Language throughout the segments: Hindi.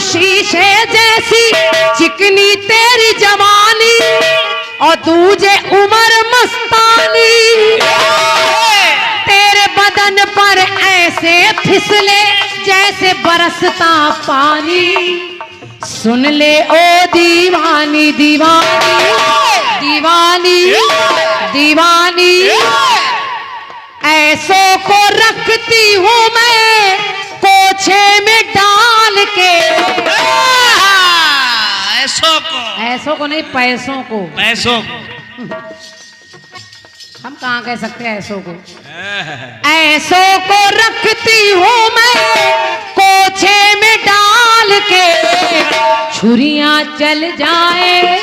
शीशे जैसी चिकनी तेरी जवानी और दूजे उम्र मस्तानी, तेरे बदन पर ऐसे फिसले जैसे बरसता पानी। सुन ले ओ दीवानी दीवानी दीवानी दीवानी, ऐसों को रखती हूँ मैं कोछे में डाल के। ऐसों को नहीं, पैसों को। पैसों हम कहाँ कह सकते हैं ऐसों को। ऐसों को रखती हूँ मैं कोछे में डाल के। छुरियां चल जाए,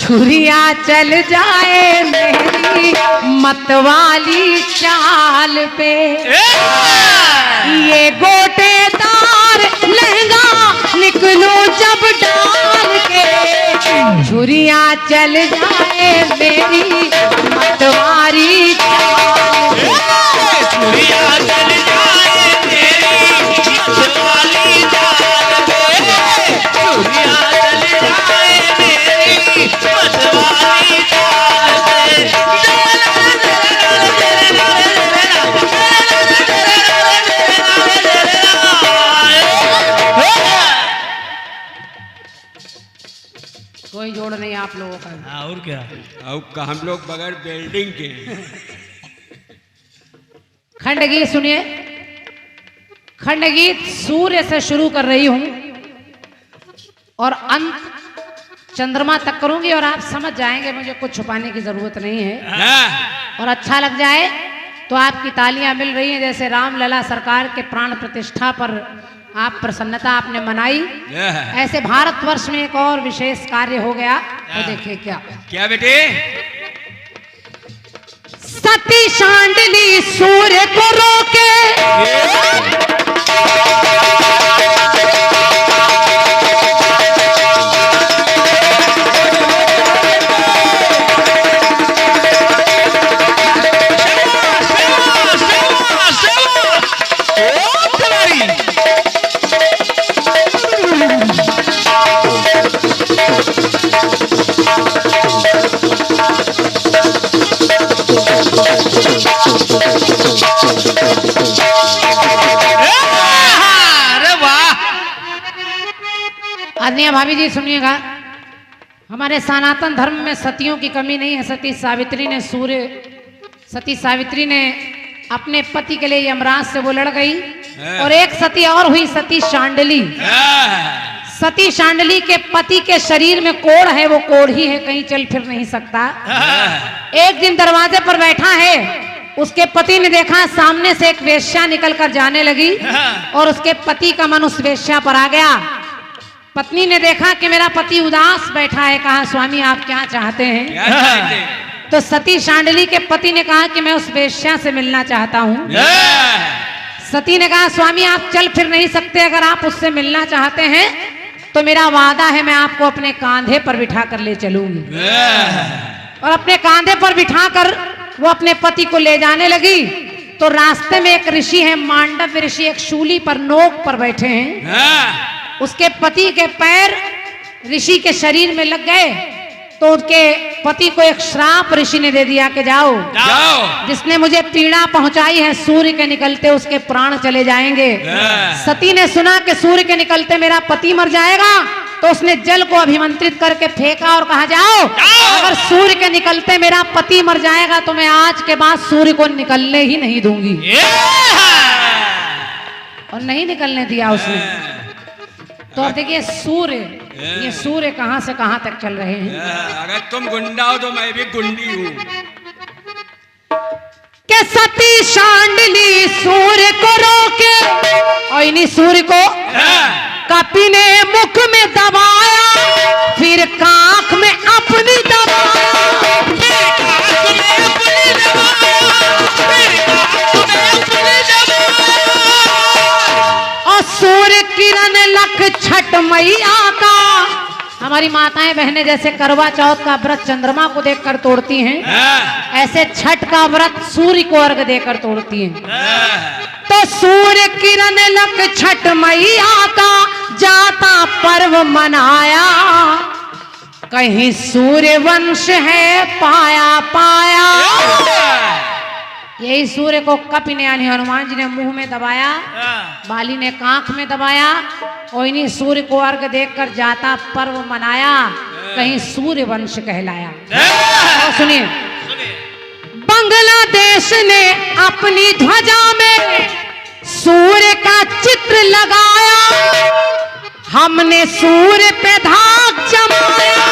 छुरियां चल जाए मेरी मतवाली चाल पे। ये गोटेदार लहंगा निकलूं जब डाल के। छुरियां चल जाए मेरी मतवाली चाल पे। छुरियां चल जाए मेरी मतवाली चाल पे। छुरियां चल जाए मेरी मतवाली चाल पे। कोई जोड़ नहीं आप लोगों का। और क्या, अब हम लोग बगैर बिल्डिंग के। खंडगीत सुनिए। खंडगीत सूर्य से शुरू कर रही हूं और अंत चंद्रमा तक करूंगी और आप समझ जाएंगे, मुझे कुछ छुपाने की जरूरत नहीं है। और अच्छा लग जाए तो आपकी तालियां मिल रही हैं, जैसे रामलला सरकार के प्राण प्रतिष्ठा पर आप प्रसन्नता आपने मनाई, ऐसे भारतवर्ष में एक और विशेष कार्य हो गया। तो देखिए क्या क्या बेटे। सती शांडली सूर्य को रोके, आदरणीय भाभी जी सुनिएगा, हमारे सनातन धर्म में सतियों की कमी नहीं है। सती सावित्री ने अपने पति के लिए यमराज से वो लड़ गई। और एक सती और हुई, सती शांडली। सती शांडली के पति के शरीर में कोढ़ है, वो कोढ़ ही है, कहीं चल फिर नहीं सकता। एक दिन दरवाजे पर बैठा है, उसके पति ने देखा सामने से एक वेश्या निकलकर जाने लगी और उसके पति का मन उस वेश्या पर आ गया। पत्नी ने देखा कि मेरा पति उदास बैठा है, कहा स्वामी आप क्या चाहते हैं? तो सती शांडली के पति ने कहा कि मैं उस वेश्या से मिलना चाहता हूँ। सती ने कहा स्वामी आप चल फिर नहीं सकते, अगर आप उससे मिलना चाहते हैं तो मेरा वादा है मैं आपको अपने कांधे पर बिठा कर ले चलूंगी। और अपने कांधे पर बिठाकर वो अपने पति को ले जाने लगी। तो रास्ते में एक ऋषि है, मांडव ऋषि, एक शूली पर नोक पर बैठे हैं। उसके पति के पैर ऋषि के शरीर में लग गए तो उसके पति को एक श्राप ऋषि ने दे दिया कि जाओ, जिसने मुझे पीड़ा पहुंचाई है सूर्य के निकलते उसके प्राण चले जाएंगे। सती ने सुना कि सूर्य के निकलते मेरा पति मर जाएगा तो उसने जल को अभिमंत्रित करके फेंका और कहा जाओ, अगर सूर्य के निकलते मेरा पति मर जाएगा तो मैं आज के बाद सूर्य को निकलने ही नहीं दूंगी। और नहीं निकलने दिया उसने। तो अब देखिए सूर्य, ये सूर्य कहां से कहां तक चल रहे हैं। अगर तुम गुंडा हो तो मैं भी गुंडी हूँ। के सती शांडली सूर्य को रोके और इन्हीं सूर्य को कपि ने मुख में दबाया, फिर कांख में अपनी दबाया। और सूर्य किरण लख छठ मैया का, हमारी माताएं बहनें जैसे करवा चौथ का व्रत चंद्रमा को देखकर तोड़ती हैं, ऐसे छठ का व्रत सूर्य को अर्घ देकर तोड़ती हैं। तो सूर्य किरण लख छठ मैया का जाता पर्व मनाया, कहीं सूर्य वंश है पाया पाया। यही सूर्य को कपि ने यानी हनुमान जी ने मुंह में दबाया, बाली ने कांख में दबाया, और इन्हीं सूर्य को अर्घ देकर जाता पर्व मनाया, कहीं सूर्य वंश कहलाया। और सुनिए, बांग्लादेश ने अपनी ध्वजा में सूर्य का चित्र लगाया, हमने सूर्य पे धाक जमाया।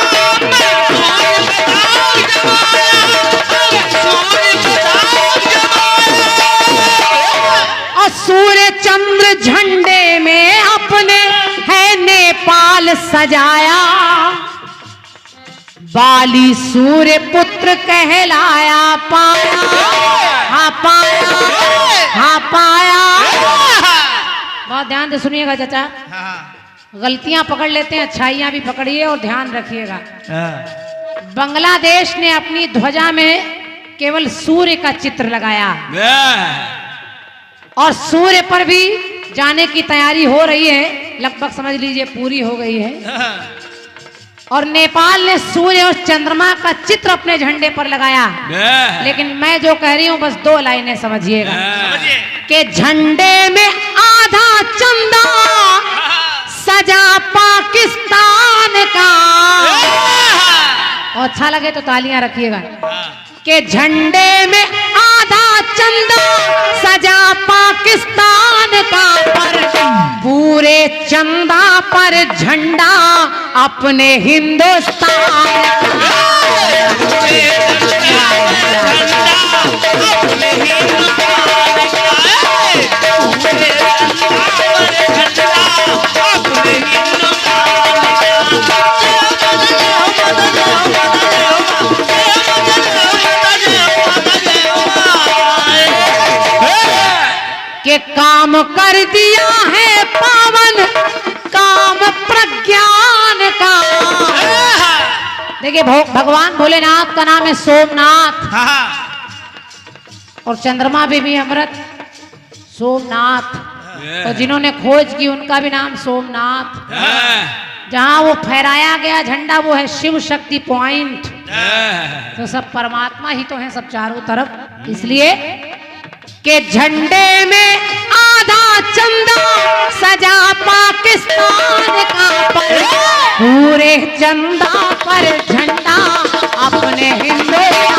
और सूर्य चंद्र झंडे में अपने है नेपाल सजाया, बाली सूर्य पुत्र कहलाया पाया। हाँ पाया, हाँ पाया। बहुत ध्यान से सुनिएगा चाचा, गलतियां पकड़ लेते हैं, अच्छाइयां भी पकड़िए और ध्यान रखिएगा। बांग्लादेश ने अपनी ध्वजा में केवल सूर्य का चित्र लगाया, और सूर्य पर भी जाने की तैयारी हो रही है, लगभग समझ लीजिए पूरी हो गई है। और नेपाल ने सूर्य और चंद्रमा का चित्र अपने झंडे पर लगाया। लेकिन मैं जो कह रही हूं बस 2 लाइनें समझिएगा कि झंडे में आधा चंदा सजा पाकिस्तान का। और अच्छा लगे तो तालियां रखिएगा कि झंडे में आधा चंदा सजा पाकिस्तान का, पर पूरे चंदा पर झंडा अपने हिंदुस्तान का। के काम कर दिया है पावन काम प्रज्ञान का। देखिए भगवान भोलेनाथ का नाम है सोमनाथ, और चंद्रमा पे भी अमृत सोमनाथ, और जिन्होंने खोज की उनका भी नाम सोमनाथ। जहां वो फहराया गया झंडा वो है शिव शक्ति पॉइंट। तो सब परमात्मा ही तो है सब चारों तरफ, इसलिए के झंडे में आधा चंदा सजा पाकिस्तान का, पर पूरे चंदा पर झंडा अपने हिंदुस्तान